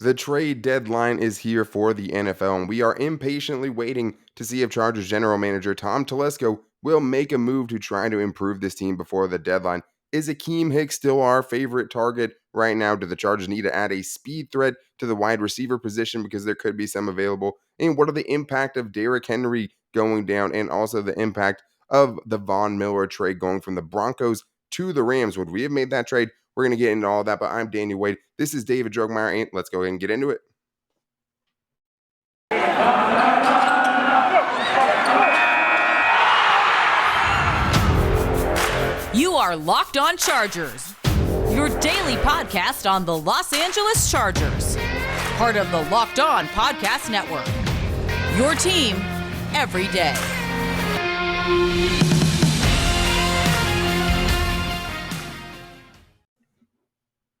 The trade deadline is here for the NFL, and we are impatiently waiting to see if Chargers general manager Tom Telesco will make a move to try to improve this team before the deadline. Is Akiem Hicks still our favorite target right now? Do the Chargers need to add a speed threat to the wide receiver position because there could be some available? And what are the impact of Derrick Henry going down and also the impact of the Von Miller trade going from the Broncos to the Rams? Would we have made that trade? We're going to get into all that, but I'm Daniel Wade. This is David Drogmeyer, and let's go ahead and get into it. You are Locked On Chargers, your daily podcast on the Los Angeles Chargers, part of the Locked On Podcast Network, your team every day.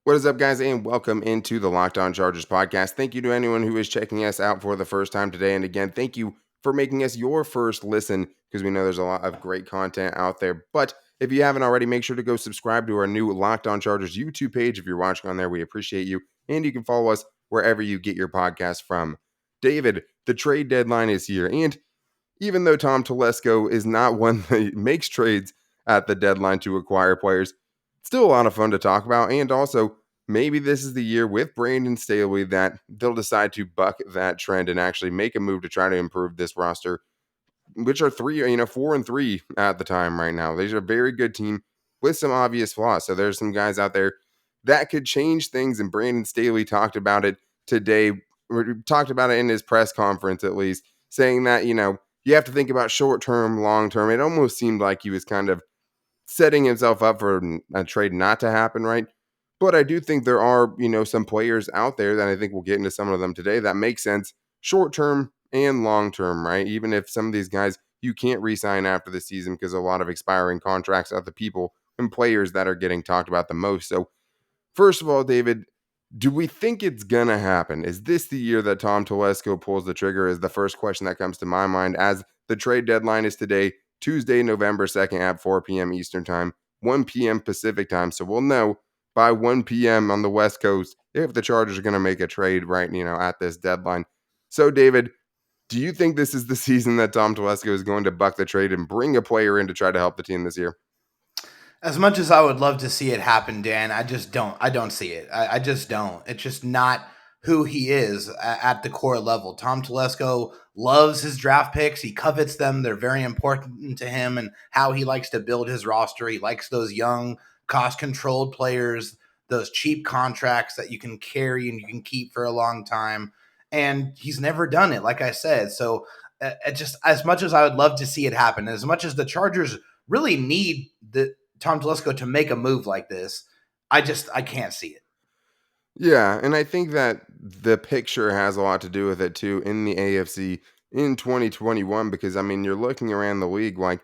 What is up, guys, and welcome into the Locked On Chargers podcast. Thank you to anyone who is checking us out for the first time today. And again, thank you for making us your first listen, because we know there's a lot of great content out there. But if you haven't already, make sure to go subscribe to our new Locked On Chargers YouTube page. If you're watching on there, we appreciate you. And you can follow us wherever you get your podcast from. David, the trade deadline is here. And even though Tom Telesco is not one that makes trades at the deadline to acquire players, still a lot of fun to talk about. And also, maybe this is the year with Brandin Staley that they'll decide to buck that trend and actually make a move to try to improve this roster, which are 4-3 at the time right now. These are a very good team with some obvious flaws. So there's some guys out there that could change things. And Brandin Staley talked about it today, or talked about it in his press conference, at least, saying that, you have to think about short-term, long-term. It almost seemed like he was kind of setting himself up for a trade not to happen, right? But I do think there are, some players out there that I think we'll get into some of them today that make sense short-term and long-term, right? Even if some of these guys you can't re-sign after the season because a lot of expiring contracts are the people and players that are getting talked about the most. So first of all, David, do we think it's going to happen? Is this the year that Tom Telesco pulls the trigger is the first question that comes to my mind, as the trade deadline is today, Tuesday, November 2nd at 4 p.m. Eastern time, 1 p.m. Pacific time. So we'll know by 1 p.m. on the West Coast if the Chargers are going to make a trade right, at this deadline. So, David, do you think this is the season that Tom Telesco is going to buck the trade and bring a player in to try to help the team this year? As much as I would love to see it happen, Dan, I just don't. I don't see it. I just don't. It's just not who he is at the core level. Tom Telesco loves his draft picks. He covets them. They're very important to him and how he likes to build his roster. He likes those young, cost-controlled players, those cheap contracts that you can carry and you can keep for a long time. And he's never done it, like I said. So just as much as I would love to see it happen, as much as the Chargers really need the Tom Telesco to make a move like this, I can't see it. Yeah, and I think that the picture has a lot to do with it too in the AFC in 2021, because you're looking around the league, like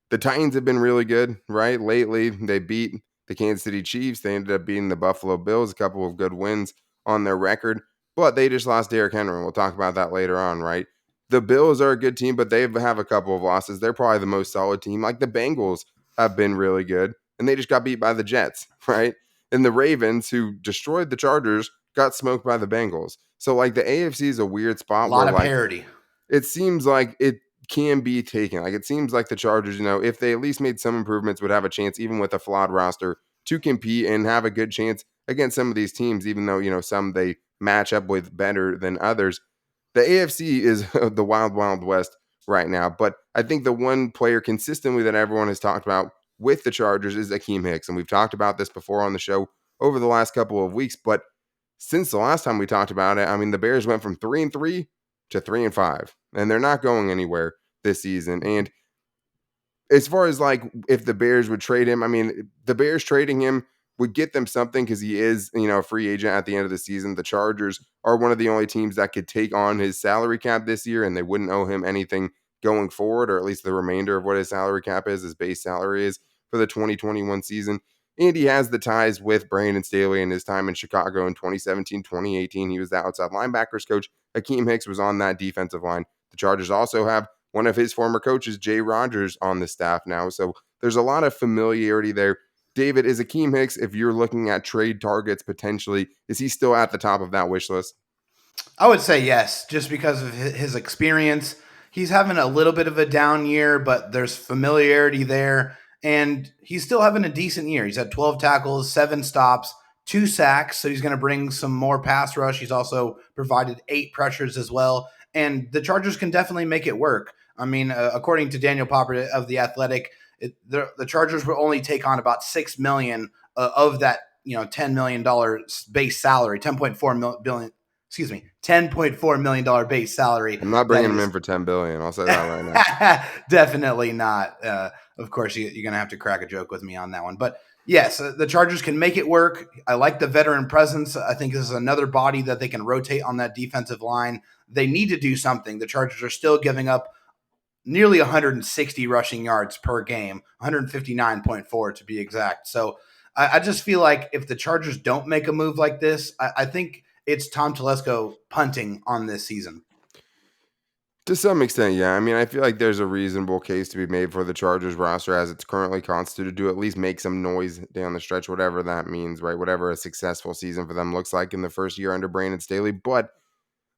the Titans have been really good, right? Lately, they beat the Kansas City Chiefs. They ended up beating the Buffalo Bills, a couple of good wins on their record, but they just lost Derrick Henry. We'll talk about that later on, right? The Bills are a good team, but they have a couple of losses. They're probably the most solid team. Like the Bengals have been really good, and they just got beat by the Jets, right? And the Ravens, who destroyed the Chargers, got smoked by the Bengals. So, like, the AFC is a weird spot. A lot of parity. It seems like it can be taken. Like, it seems like the Chargers, if they at least made some improvements, would have a chance, even with a flawed roster, to compete and have a good chance against some of these teams, even though, some they match up with better than others. The AFC is the wild, wild west right now. But I think the one player consistently that everyone has talked about with the Chargers is Akiem Hicks. And we've talked about this before on the show over the last couple of weeks. But since the last time we talked about it, the Bears went from 3-3 to 3-5, and they're not going anywhere this season. And as far as like if the Bears would trade him, the Bears trading him would get them something because he is, a free agent at the end of the season. The Chargers are one of the only teams that could take on his salary cap this year, and they wouldn't owe him anything going forward, or at least the remainder of what his salary cap is, his base salary is for the 2021 season. And he has the ties with Brandin Staley in his time in Chicago in 2017, 2018. He was the outside linebackers coach. Akiem Hicks was on that defensive line. The Chargers also have one of his former coaches, Jay Rodgers, on the staff now. So there's a lot of familiarity there. David, is Akiem Hicks, if you're looking at trade targets potentially, is he still at the top of that wish list? I would say yes, just because of his experience. He's having a little bit of a down year, but there's familiarity there. And he's still having a decent year. He's had 12 tackles, 7 stops, 2 sacks. So he's going to bring some more pass rush. He's also provided 8 pressures as well. And the Chargers can definitely make it work. I mean, according to Daniel Popper of The Athletic, the Chargers will only take on about $6 million of that, $10 million base salary, 10.4 million dollar base salary. I'm not That bringing him in is for 10 billion. I'll say that right now. definitely not. Of course, you're going to have to crack a joke with me on that one. But yes, the Chargers can make it work. I like the veteran presence. I think this is another body that they can rotate on that defensive line. They need to do something. The Chargers are still giving up nearly 160 rushing yards per game, 159.4 to be exact. So I just feel like if the Chargers don't make a move like this, I think it's Tom Telesco punting on this season. To some extent, yeah. I mean, I feel like there's a reasonable case to be made for the Chargers roster as it's currently constituted to at least make some noise down the stretch, whatever that means, right? Whatever a successful season for them looks like in the first year under Brandon Staley. But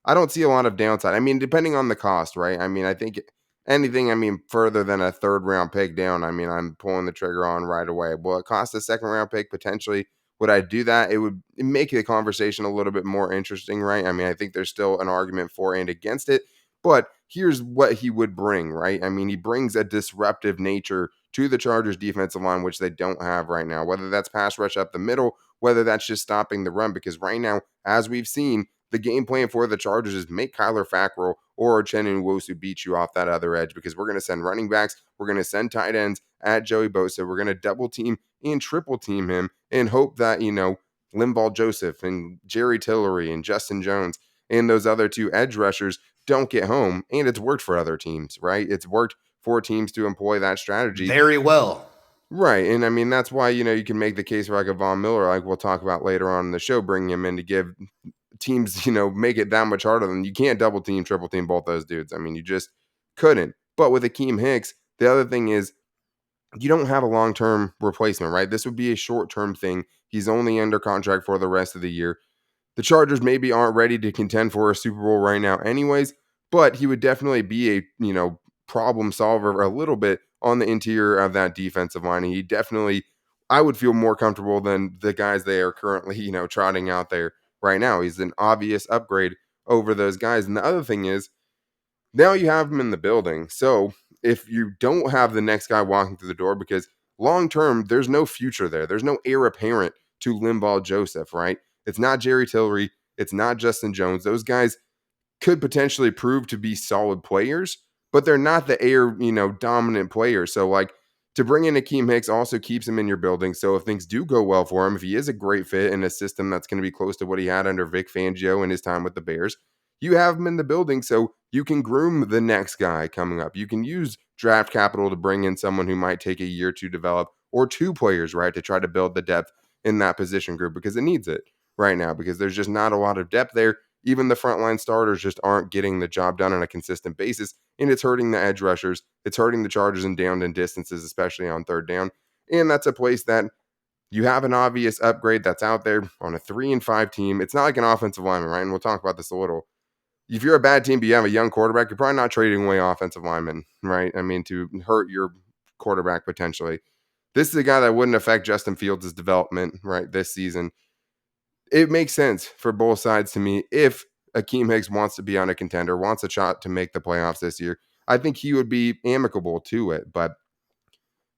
I don't see a lot of downside. I mean, depending on the cost, right? I mean, I think anything, further than a third round pick down, I'm pulling the trigger on right away. Will it cost a second round pick? Potentially. Would I do that? It would make the conversation a little bit more interesting, right? I mean, I think there's still an argument for and against it, but here's what he would bring, right? I mean, he brings a disruptive nature to the Chargers defensive line, which they don't have right now, whether that's pass rush up the middle, whether that's just stopping the run, because right now, as we've seen, the game plan for the Chargers is make Kyler Fackrell or Uchenna Nwosu beat you off that other edge, because we're going to send running backs, we're going to send tight ends at Joey Bosa, we're going to double team and triple team him and hope that, Linval Joseph and Jerry Tillery and Justin Jones and those other two edge rushers don't get home. And it's worked for other teams, right? It's worked for teams to employ that strategy. Very well. Right. And I mean, that's why, you can make the case for like a Von Miller, like we'll talk about later on in the show, bringing him in to give teams, make it that much harder than you can't double team, triple team both those dudes. I mean, you just couldn't. But with Akiem Hicks, the other thing is you don't have a long-term replacement, right? This would be a short-term thing. He's only under contract for the rest of the year. The Chargers maybe aren't ready to contend for a Super Bowl right now anyways, but he would definitely be a, problem solver a little bit on the interior of that defensive line. And he definitely, I would feel more comfortable than the guys they are currently, trotting out there right now. He's an obvious upgrade over those guys. And the other thing is, now you have him in the building. So if you don't have the next guy walking through the door, because long term, there's no future there. There's no heir apparent to Linval Joseph, right? It's not Jerry Tillery. It's not Justin Jones. Those guys could potentially prove to be solid players, but they're not the heir, dominant players. So like to bring in Akiem Hicks also keeps him in your building. So if things do go well for him, if he is a great fit in a system that's going to be close to what he had under Vic Fangio in his time with the Bears, you have him in the building so you can groom the next guy coming up. You can use draft capital to bring in someone who might take a year to develop, or two players, right, to try to build the depth in that position group because it needs it right now, because there's just not a lot of depth there. Even the frontline starters just aren't getting the job done on a consistent basis, and it's hurting the edge rushers. It's hurting the Chargers in down and distances, especially on third down. And that's a place that you have an obvious upgrade that's out there on a 3-5 team. It's not like an offensive lineman, right? And we'll talk about this a little. If you're a bad team, but you have a young quarterback, you're probably not trading away offensive linemen, right? I mean, to hurt your quarterback potentially. This is a guy that wouldn't affect Justin Fields' development, right, this season. It makes sense for both sides to me. If Akiem Hicks wants to be on a contender, wants a shot to make the playoffs this year, I think he would be amicable to it. But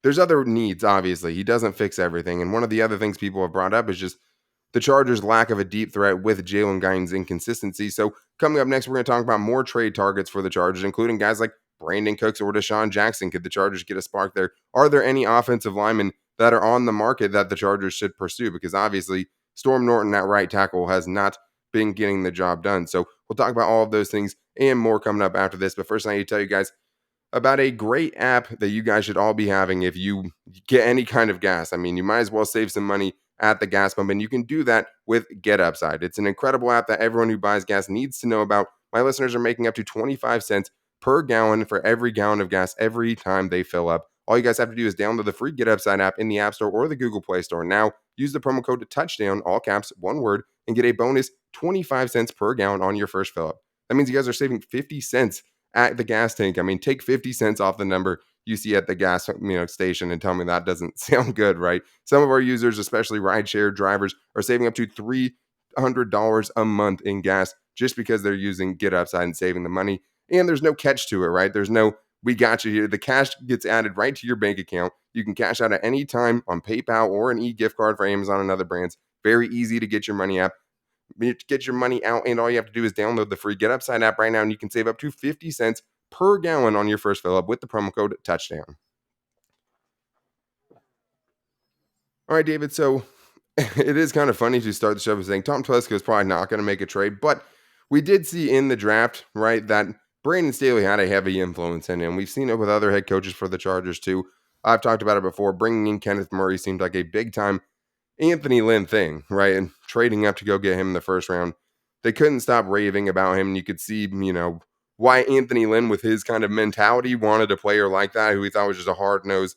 there's other needs, obviously. He doesn't fix everything. And one of the other things people have brought up is just the Chargers' lack of a deep threat with Jalen Guyton's inconsistency. So coming up next, we're going to talk about more trade targets for the Chargers, including guys like Brandin Cooks or Desean Jackson. Could the Chargers get a spark there? Are there any offensive linemen that are on the market that the Chargers should pursue? Because obviously, Storm Norton at right tackle has not been getting the job done. So we'll talk about all of those things and more coming up after this. But first, I need to tell you guys about a great app that you guys should all be having if you get any kind of gas. I mean, you might as well save some money at the gas pump, and you can do that with Get Upside. It's an incredible app that everyone who buys gas needs to know about. My listeners are making up to 25 cents per gallon for every gallon of gas every time they fill up All you guys have to do is download the free Get Upside app in the App Store or the Google Play Store. Now, use the promo code TOUCHDOWN, all caps, one word, and get a bonus 25 cents per gallon on your first fill up. That means you guys are saving 50 cents at the gas tank. I mean, take 50 cents off the number you see at the gas station and tell me that doesn't sound good, right? Some of our users, especially rideshare drivers, are saving up to $300 a month in gas just because they're using Get Upside and saving the money. And there's no catch to it, right? There's no, we got you here. The cash gets added right to your bank account. You can cash out at any time on PayPal or an e-gift card for Amazon and other brands. Very easy to get your money out. Get your money out, and all you have to do is download the free Get Upside app right now, and you can save up to 50 cents per gallon on your first fill up with the promo code TOUCHDOWN. All right, David, so it is kind of funny to start the show by saying Tom Telesco is probably not going to make a trade, but we did see in the draft, right, that Brandin Staley had a heavy influence in him. We've seen it with other head coaches for the Chargers, too. I've talked about it before. Bringing in Kenneth Murray seemed like a big-time Anthony Lynn thing, right? And trading up to go get him in the first round. They couldn't stop raving about him. And you could see, why Anthony Lynn, with his kind of mentality, wanted a player like that who he thought was just a hard-nosed,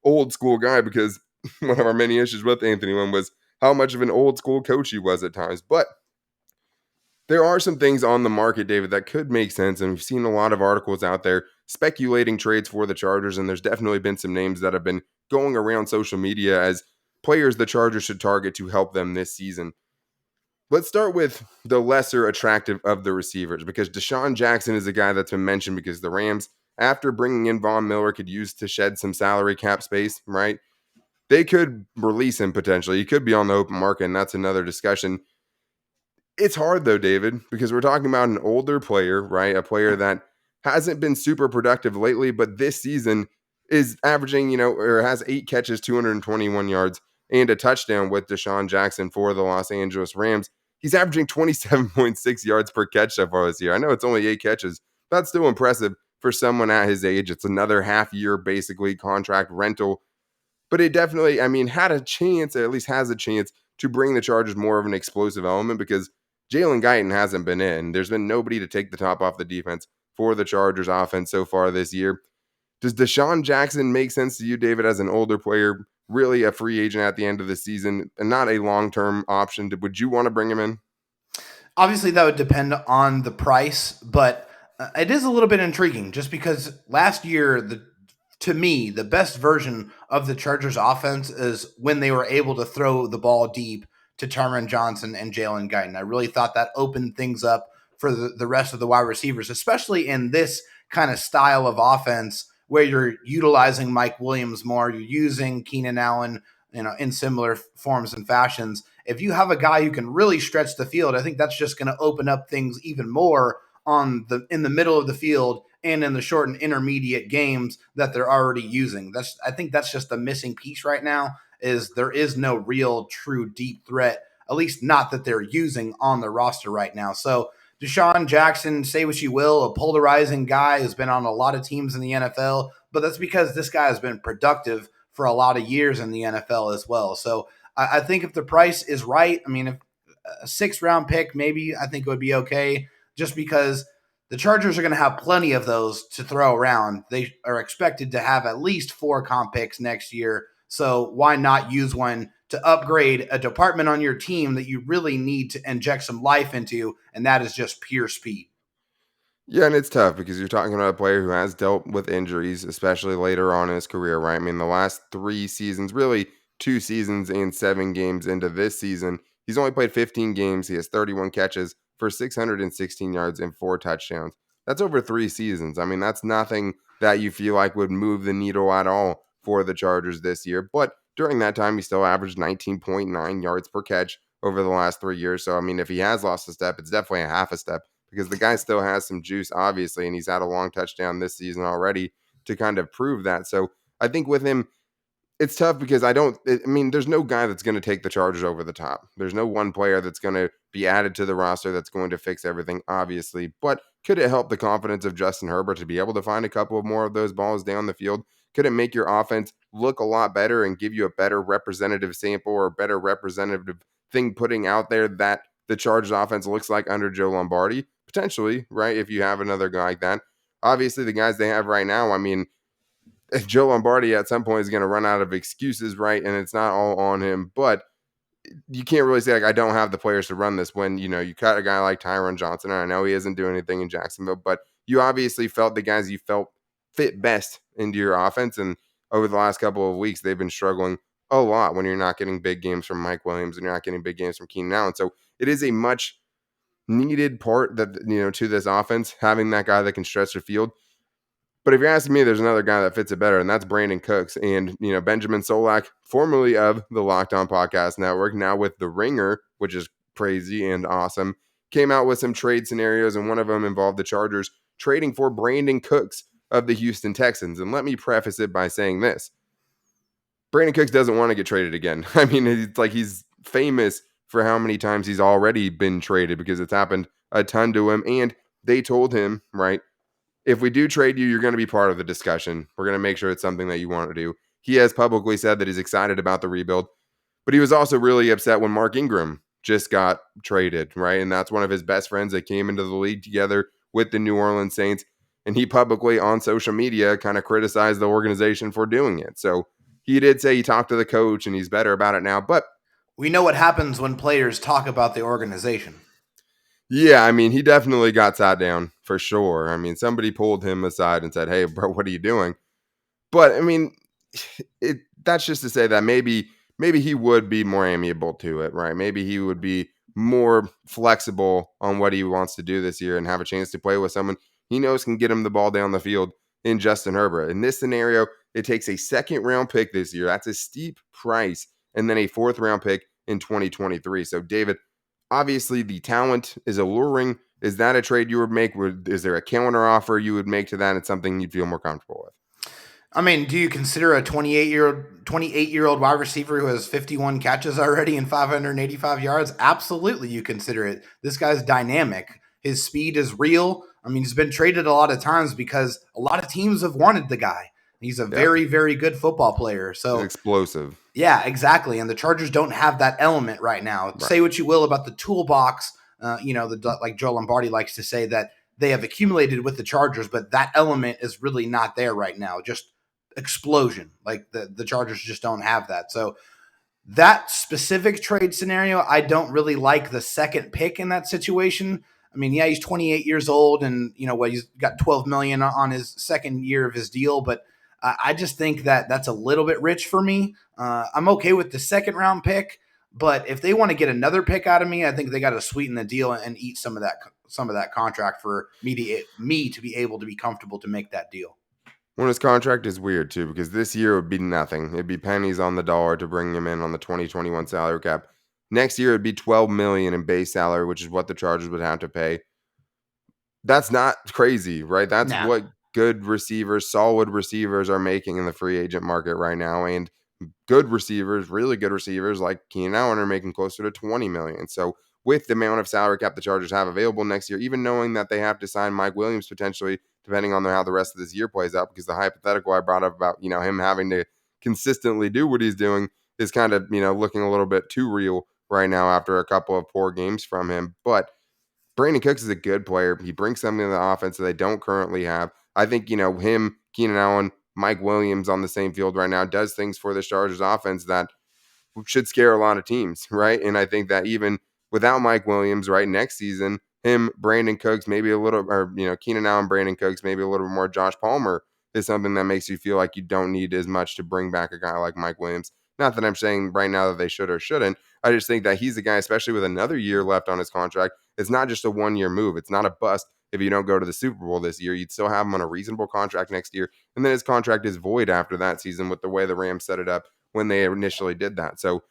old-school guy, because one of our many issues with Anthony Lynn was how much of an old-school coach he was at times. But there are some things on the market, David, that could make sense. And we've seen a lot of articles out there speculating trades for the Chargers. And there's definitely been some names that have been going around social media as players the Chargers should target to help them this season. Let's start with the lesser attractive of the receivers, because Desean Jackson is a guy that's been mentioned because the Rams, after bringing in Von Miller, could use to shed some salary cap space, right? They could release him potentially. He could be on the open market, and that's another discussion. It's hard, though, David, because we're talking about an older player, right? A player that hasn't been super productive lately, but this season is averaging, or has 8 catches, 221 yards, and a touchdown with Desean Jackson for the Los Angeles Rams. He's averaging 27.6 yards per catch so far this year. I know it's only 8 catches. That's still impressive for someone at his age. It's another half year, basically, contract rental. But it definitely, had a chance, or at least has a chance, to bring the Chargers more of an explosive element, because Jalen Guyton hasn't been in. There's been nobody to take the top off the defense for the Chargers offense so far this year. Does Desean Jackson make sense to you, David, as an older player, really a free agent at the end of the season, and not a long-term option? Would you want to bring him in? Obviously, that would depend on the price, but it is a little bit intriguing just because last year, to me, the best version of the Chargers offense is when they were able to throw the ball deep to Terman Johnson and Jalen Guyton. I really thought that opened things up for the rest of the wide receivers, especially in this kind of style of offense where you're utilizing Mike Williams more, you're using Keenan Allen, in similar forms and fashions. If you have a guy who can really stretch the field, I think that's just going to open up things even more in the middle of the field and in the short and intermediate games that they're already using. I think that's just the missing piece right now, is there is no real true deep threat, at least not that they're using on the roster right now. So Desean Jackson, say what you will, a polarizing guy who's been on a lot of teams in the NFL, but that's because this guy has been productive for a lot of years in the NFL as well. So I think if the price is right, if a 6th-round pick, maybe I think it would be okay, just because the Chargers are going to have plenty of those to throw around. They are expected to have at least 4 comp picks next year. So why not use one to upgrade a department on your team that you really need to inject some life into, and that is just pure speed. Yeah, and it's tough because you're talking about a player who has dealt with injuries, especially later on in his career, right? The last 3 seasons, really 2 seasons and 7 games into this season, he's only played 15 games. He has 31 catches for 616 yards and 4 touchdowns. That's over 3 seasons. That's nothing that you feel like would move the needle at all for the Chargers this year. But during that time, he still averaged 19.9 yards per catch over the last 3 years. So, if he has lost a step, it's definitely a half a step, because the guy still has some juice, obviously, and he's had a long touchdown this season already to kind of prove that. So I think with him, it's tough because there's no guy that's going to take the Chargers over the top. There's no one player that's going to be added to the roster that's going to fix everything, obviously. But could it help the confidence of Justin Herbert to be able to find a couple of more of those balls down the field? Could it make your offense look a lot better and give you a better representative sample or a better representative thing putting out there that the Chargers offense looks like under Joe Lombardi? Potentially, right? If you have another guy like that. Obviously, the guys they have right now, Joe Lombardi at some point is going to run out of excuses, right? And it's not all on him, but you can't really say, like, I don't have the players to run this when, you cut a guy like Tyron Johnson. And I know he isn't doing anything in Jacksonville, but you obviously felt the guys you felt fit best into your offense. And over the last couple of weeks, they've been struggling a lot when you're not getting big games from Mike Williams and you're not getting big games from Keenan Allen. So it is a much needed part that, to this offense, having that guy that can stretch the field. But if you're asking me, there's another guy that fits it better, and that's Brandin Cooks. And, Benjamin Solak, formerly of the Locked On Podcast Network, now with The Ringer, which is crazy and awesome, came out with some trade scenarios, and one of them involved the Chargers trading for Brandin Cooks of the Houston Texans. And let me preface it by saying this. Brandin Cooks doesn't want to get traded again. I mean, he's famous for how many times he's already been traded because it's happened a ton to him. And they told him, right, if we do trade you, you're going to be part of the discussion. We're going to make sure it's something that you want to do. He has publicly said that he's excited about the rebuild, but he was also really upset when Mark Ingram just got traded, right? And that's one of his best friends that came into the league together with the New Orleans Saints. And he publicly on social media kind of criticized the organization for doing it. So he did say he talked to the coach and he's better about it now, but we know what happens when players talk about the organization. Yeah, I mean, he definitely got sat down for sure. I mean, somebody pulled him aside and said, "Hey, bro, what are you doing?" But I mean, that's just to say that maybe he would be more amiable to it, right? Maybe he would be more flexible on what he wants to do this year and have a chance to play with someone he knows can get him the ball down the field in Justin Herbert. In this scenario, it takes a second round pick this year. That's a steep price, and then a fourth round pick in 2023. So, David, obviously, the talent is alluring. Is that a trade you would make? Is there a counter offer you would make to that? It's something you'd feel more comfortable with. I mean, do you consider a 28-year-old wide receiver who has 51 catches already and 585 yards? Absolutely, you consider it. This guy's dynamic. His speed is real. I mean, he's been traded a lot of times because a lot of teams have wanted the guy. He's a very, very good football player. So he's explosive. Yeah, exactly. And the Chargers don't have that element right now. Right. Say what you will about the toolbox, like Joe Lombardi likes to say, that they have accumulated with the Chargers, but that element is really not there right now. Just explosion. Like the Chargers just don't have that. So that specific trade scenario, I don't really like the second pick in that situation. I mean, yeah, he's 28 years old and, he's got $12 million on his second year of his deal, but I just think that that's a little bit rich for me. I'm okay with the second round pick, but if they want to get another pick out of me, I think they got to sweeten the deal and eat some of that contract for me to be able to be comfortable to make that deal. Well, his contract is weird too, because this year would be nothing. It'd be pennies on the dollar to bring him in on the 2021 salary cap. Next year it'd be $12 million in base salary, which is what the Chargers would have to pay. That's not crazy, right? That's what good receivers, solid receivers are making in the free agent market right now. And good receivers, really good receivers like Keenan Allen are making closer to $20 million. So with the amount of salary cap the Chargers have available next year, even knowing that they have to sign Mike Williams potentially, depending on how the rest of this year plays out, because the hypothetical I brought up about, him having to consistently do what he's doing is kind of, looking a little bit too real right now after a couple of poor games from him. But Brandin Cooks is a good player. He brings something to the offense that they don't currently have. I think, him, Keenan Allen, Mike Williams on the same field right now does things for the Chargers offense that should scare a lot of teams, right? And I think that even without Mike Williams, right, next season, him, Brandin Cooks, maybe a little, or, Keenan Allen, Brandin Cooks, maybe a little more Josh Palmer is something that makes you feel like you don't need as much to bring back a guy like Mike Williams. Not that I'm saying right now that they should or shouldn't. I just think that he's a guy, especially with another year left on his contract. It's not just a one-year move. It's not a bust if you don't go to the Super Bowl this year. You'd still have him on a reasonable contract next year. And then his contract is void after that season with the way the Rams set it up when they initially did that. So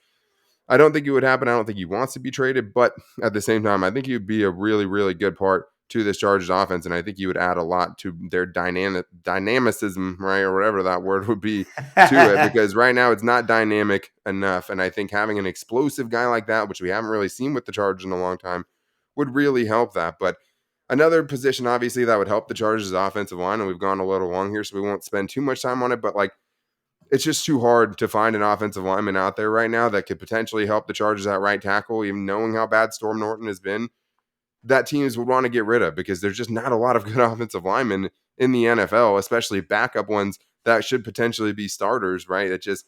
I don't think it would happen. I don't think he wants to be traded. But at the same time, I think he would be a really, really good part to this Chargers offense. And I think he would add a lot to their dynamicism, right, or whatever that word would be to it. Because right now it's not dynamic enough. And I think having an explosive guy like that, which we haven't really seen with the Chargers in a long time, would really help that. But another position, obviously, that would help the Chargers' offensive line, and we've gone a little long here, so we won't spend too much time on it, but it's just too hard to find an offensive lineman out there right now that could potentially help the Chargers at right tackle, even knowing how bad Storm Norton has been, that teams would want to get rid of, because there's just not a lot of good offensive linemen in the NFL, especially backup ones that should potentially be starters, right? It just,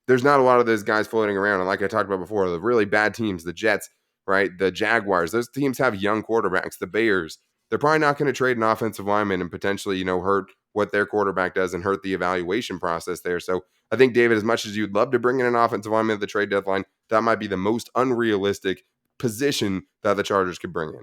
there's not a lot of those guys floating around. And like I talked about before, the really bad teams, the Jets, right? The Jaguars, those teams have young quarterbacks. The Bears, they're probably not going to trade an offensive lineman and potentially, hurt what their quarterback does and hurt the evaluation process there. So I think, David, as much as you'd love to bring in an offensive lineman at the trade deadline, that might be the most unrealistic position that the Chargers could bring in.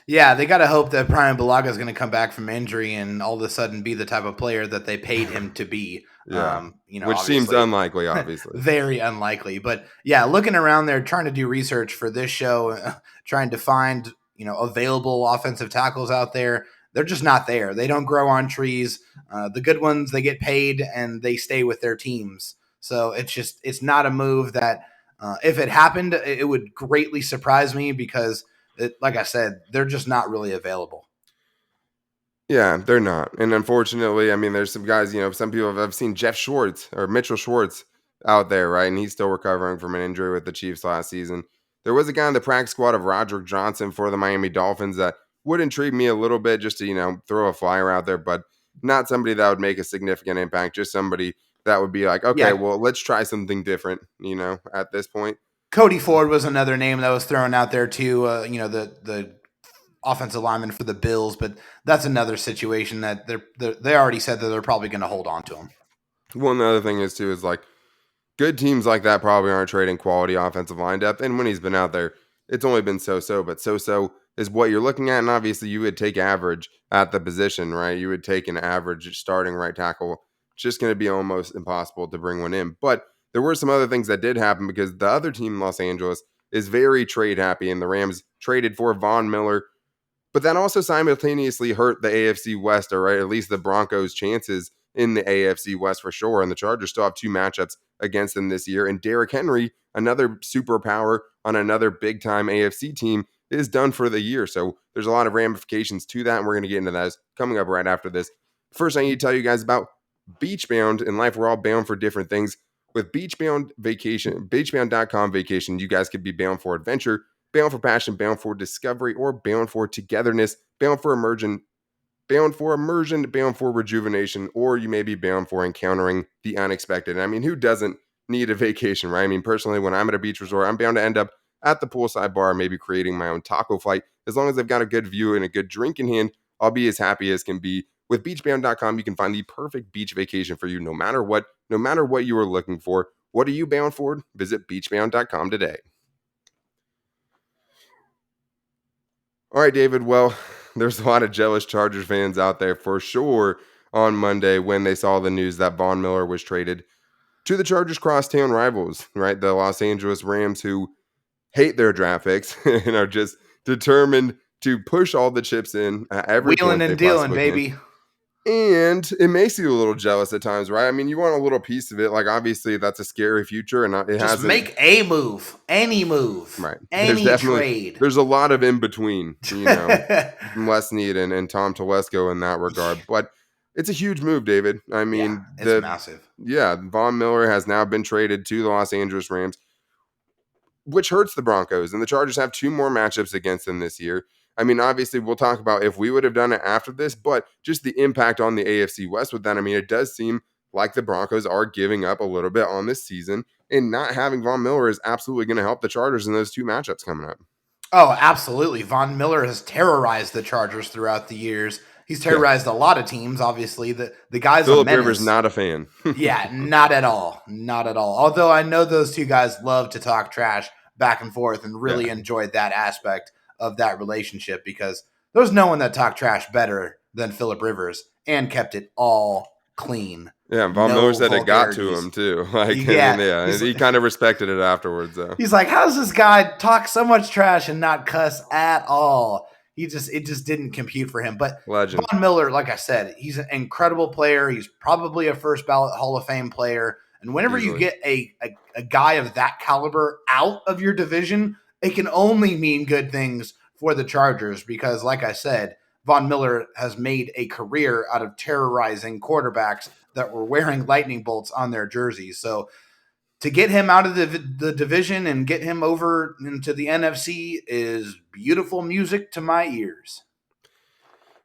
Yeah, they got to hope that Brian Bulaga is going to come back from injury and all of a sudden be the type of player that they paid him to be. Yeah, which seems unlikely, obviously. Very unlikely. But yeah, looking around there, trying to do research for this show, trying to find, available offensive tackles out there. They're just not there. They don't grow on trees. The good ones, they get paid and they stay with their teams. So it's not a move that if it happened, it would greatly surprise me because like I said, they're just not really available. Yeah, they're not. And unfortunately, I mean, there's some guys, some people I've seen Mitchell Schwartz out there, right? And he's still recovering from an injury with the Chiefs last season. There was a guy on the practice squad of Roderick Johnson for the Miami Dolphins that would intrigue me a little bit just to, throw a flyer out there, but not somebody that would make a significant impact. Just somebody that would be like, okay, well, let's try something different, at this point. Cody Ford was another name that was thrown out there too. The offensive lineman for the Bills, but that's another situation that they already said that they're probably going to hold on to him. Well, the other thing is too is like good teams like that probably aren't trading quality offensive line depth, and when he's been out there, it's only been so-so. But so-so is what you're looking at, and obviously you would take average at the position, right? You would take an average starting right tackle. It's just going to be almost impossible to bring one in, but there were some other things that did happen because the other team in Los Angeles is very trade happy, and the Rams traded for Von Miller. But that also simultaneously hurt the AFC West, or right, at least the Broncos' chances in the AFC West for sure. And the Chargers still have 2 matchups against them this year. And Derrick Henry, another superpower on another big-time AFC team, is done for the year. So there's a lot of ramifications to that, and we're going to get into that coming up right after this. First, I need to tell you guys about Beachbound. In life, we're all bound for different things. With Beachbound Vacation, beachbound.com vacation, you guys could be bound for adventure, bound for passion, bound for discovery, or bound for togetherness, bound for immersion, bound for rejuvenation, or you may be bound for encountering the unexpected. And I mean, who doesn't need a vacation, right? I mean, personally, when I'm at a beach resort, I'm bound to end up at the poolside bar, maybe creating my own taco flight. As long as I've got a good view and a good drink in hand, I'll be as happy as can be. With beachbound.com, you can find the perfect beach vacation for you, no matter what you are looking for. What are you bound for? Visit beachbound.com today. All right, David. Well, there's a lot of jealous Chargers fans out there for sure on Monday when they saw the news that Von Miller was traded to the Chargers' crosstown rivals, right? The Los Angeles Rams, who hate their draft picks and are just determined to push all the chips in at every wheeling point and dealing, baby. And it makes you a little jealous at times, right? I mean, you want a little piece of it. Like, obviously, that's a scary future, and it just make a move, any move, right? Any trade. There's a lot of in between, Les Need and Tom Telesco in that regard, but it's a huge move, David. I mean, it's massive. Yeah, Von Miller has now been traded to the Los Angeles Rams, which hurts the Broncos, and the Chargers have 2 more matchups against them this year. I mean, obviously, we'll talk about if we would have done it after this, but just the impact on the AFC West with that. I mean, it does seem like the Broncos are giving up a little bit on this season, and not having Von Miller is absolutely going to help the Chargers in those 2 matchups coming up. Oh, absolutely. Von Miller has terrorized the Chargers throughout the years. He's terrorized a lot of teams, obviously. The guy's Phillip Rivers, not a fan. Yeah, not at all. Not at all. Although I know those 2 guys love to talk trash back and forth and really enjoyed that aspect of that relationship, because there's no one that talked trash better than Phillip Rivers and kept it all clean. Yeah, Von Miller said it got to him too. He kind of respected it afterwards, though. He's like, "How does this guy talk so much trash and not cuss at all?" It just didn't compute for him. But Legend. Von Miller, like I said, he's an incredible player. He's probably a first ballot Hall of Fame player. And whenever you get a guy of that caliber out of your division, it can only mean good things for the Chargers, because, like I said, Von Miller has made a career out of terrorizing quarterbacks that were wearing lightning bolts on their jerseys. So to get him out of the division and get him over into the NFC is beautiful music to my ears.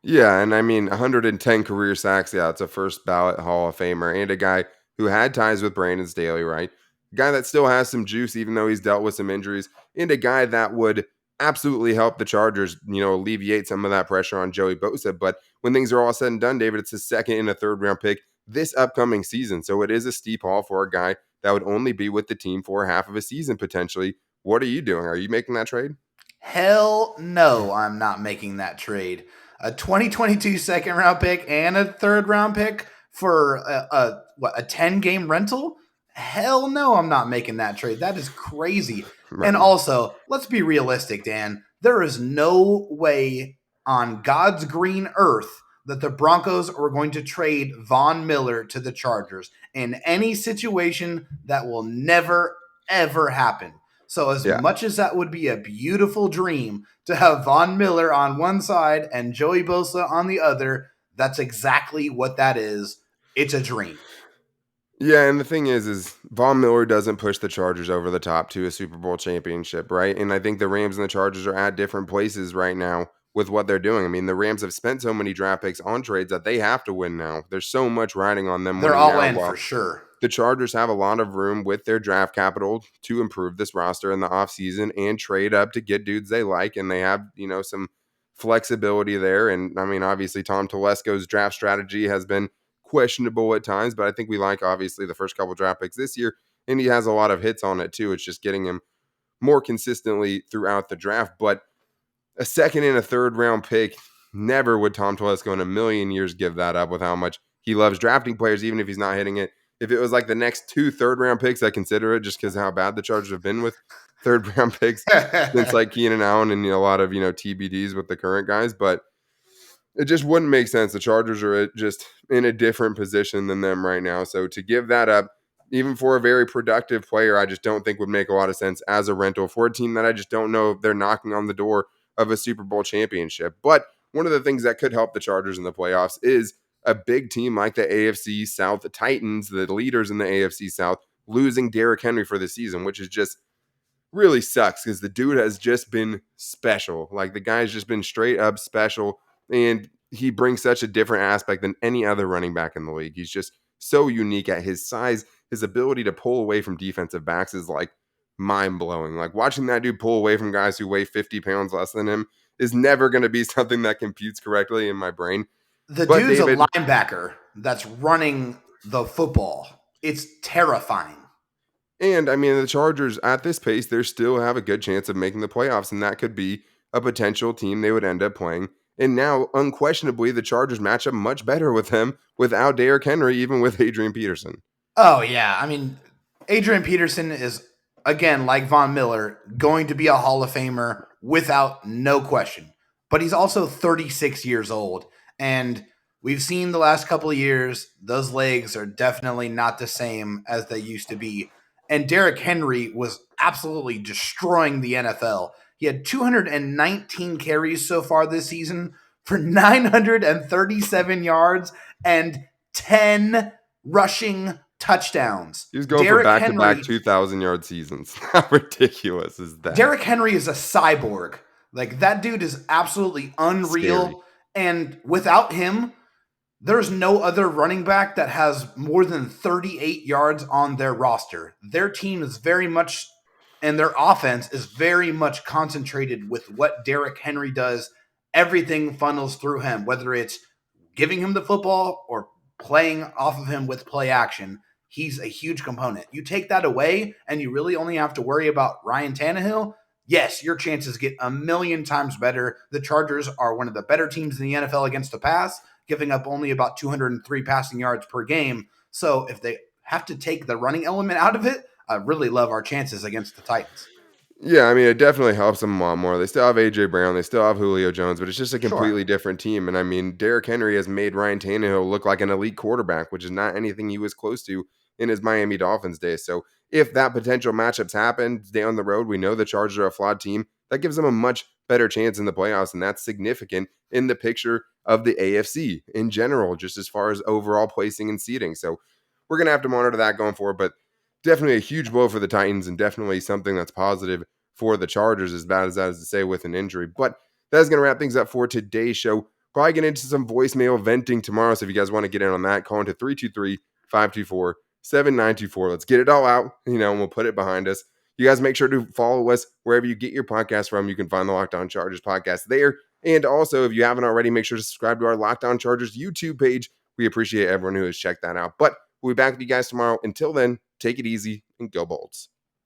Yeah, and I mean 110 career sacks. Yeah, it's a first ballot Hall of Famer and a guy who had ties with Brandon Staley, right? A guy that still has some juice, even though he's dealt with some injuries, and a guy that would absolutely help the Chargers, alleviate some of that pressure on Joey Bosa. But when things are all said and done, David, it's a second and a third round pick this upcoming season. So it is a steep haul for a guy that would only be with the team for half of a season potentially. What are you doing? Are you making that trade? Hell no, I'm not making that trade. A 2022 second round pick and a third round pick for a 10 game rental? Hell no, I'm not making that trade. That is crazy. And Right. also, let's be realistic, Dan. There is no way on God's green earth that the Broncos are going to trade Von Miller to the Chargers in any situation. That will never, ever happen. So, as Yeah. much as that would be a beautiful dream to have Von Miller on one side and Joey Bosa on the other, that's exactly what that is. It's a dream. Yeah, and the thing is Von Miller doesn't push the Chargers over the top to a Super Bowl championship, right? And I think the Rams and the Chargers are at different places right now with what they're doing. I mean, the Rams have spent so many draft picks on trades that they have to win now. There's so much riding on them They're winning all now. in for While sure. the Chargers have a lot of room with their draft capital to improve this roster in the offseason and trade up to get dudes they like. And they have, some flexibility there. And I mean, obviously, Tom Telesco's draft strategy has been questionable at times, but I think we like, obviously, the first couple draft picks this year. And he has a lot of hits on it, too. It's just getting him more consistently throughout the draft. But a second and a third round pick, never would Tom Telesco in a million years give that up with how much he loves drafting players, even if he's not hitting it. If it was like the next two third round picks, I consider it just because of how bad the Chargers have been with third round picks since like Keenan Allen and a lot of TBDs with the current guys. But it just wouldn't make sense. The Chargers are just in a different position than them right now. So to give that up, even for a very productive player, I just don't think would make a lot of sense as a rental for a team that I just don't know if they're knocking on the door of a Super Bowl championship. But one of the things that could help the Chargers in the playoffs is a big team like the AFC South, the Titans, the leaders in the AFC South, losing Derrick Henry for the season, which is just really sucks because the dude has just been special. Like the guy's just been straight up special, and he brings such a different aspect than any other running back in the league. He's just so unique at his size. His ability to pull away from defensive backs is like mind blowing. Like watching that dude pull away from guys who weigh 50 pounds less than him is never going to be something that computes correctly in my brain. The But dude's a David, linebacker that's running the football. It's terrifying. and I mean, the Chargers at this pace, they still have a good chance of making the playoffs, and that could be a potential team they would end up playing. And now, unquestionably, the Chargers match up much better with them without Derrick Henry, even with Adrian Peterson. Oh, yeah. I mean, Adrian Peterson is, again, like Von Miller, going to be a Hall of Famer without no question. But he's also 36 years old. And we've seen the last couple of years, those legs are definitely not the same as they used to be. And Derrick Henry was absolutely destroying the NFL. He had 219 carries so far this season for 937 yards and 10 rushing touchdowns. He's going for Derrick back-to-back Henry 2,000-yard seasons. How ridiculous is that? Derrick Henry is a cyborg. Like that dude is absolutely Scary. unreal. And without him, there's no other running back that has more than 38 yards on their roster. Their team is very much, and their offense is very much concentrated with what Derrick Henry does. Everything funnels through him, whether it's giving him the football or playing off of him with play action. He's a huge component. You take that away, and you really only have to worry about Ryan Tannehill. Yes, your chances get a million times better. The Chargers are one of the better teams in the NFL against the pass, giving up only about 203 passing yards per game. So if they have to take the running element out of it, I really love our chances against the Titans. Yeah, I mean, it definitely helps them a lot more. They still have A.J. Brown. They still have Julio Jones, but it's just a Sure. completely different team. And I mean, Derrick Henry has made Ryan Tannehill look like an elite quarterback, which is not anything he was close to in his Miami Dolphins days. So if that potential matchups happen down the road, we know the Chargers are a flawed team. That gives them a much better chance in the playoffs, and that's significant in the picture of the AFC in general, just as far as overall placing and seeding. So we're going to have to monitor that going forward, but definitely a huge blow for the Titans and definitely something that's positive for the Chargers, as bad as that is to say with an injury. But that is going to wrap things up for today's show. Probably get into some voicemail venting tomorrow. So if you guys want to get in on that, call into 323-524-7924. Let's get it all out, and we'll put it behind us. You guys make sure to follow us wherever you get your podcast from. You can find the Locked On Chargers podcast there. And also, if you haven't already, make sure to subscribe to our Locked On Chargers YouTube page. We appreciate everyone who has checked that out. But we'll be back with you guys tomorrow. Until then, take it easy and go Bolts.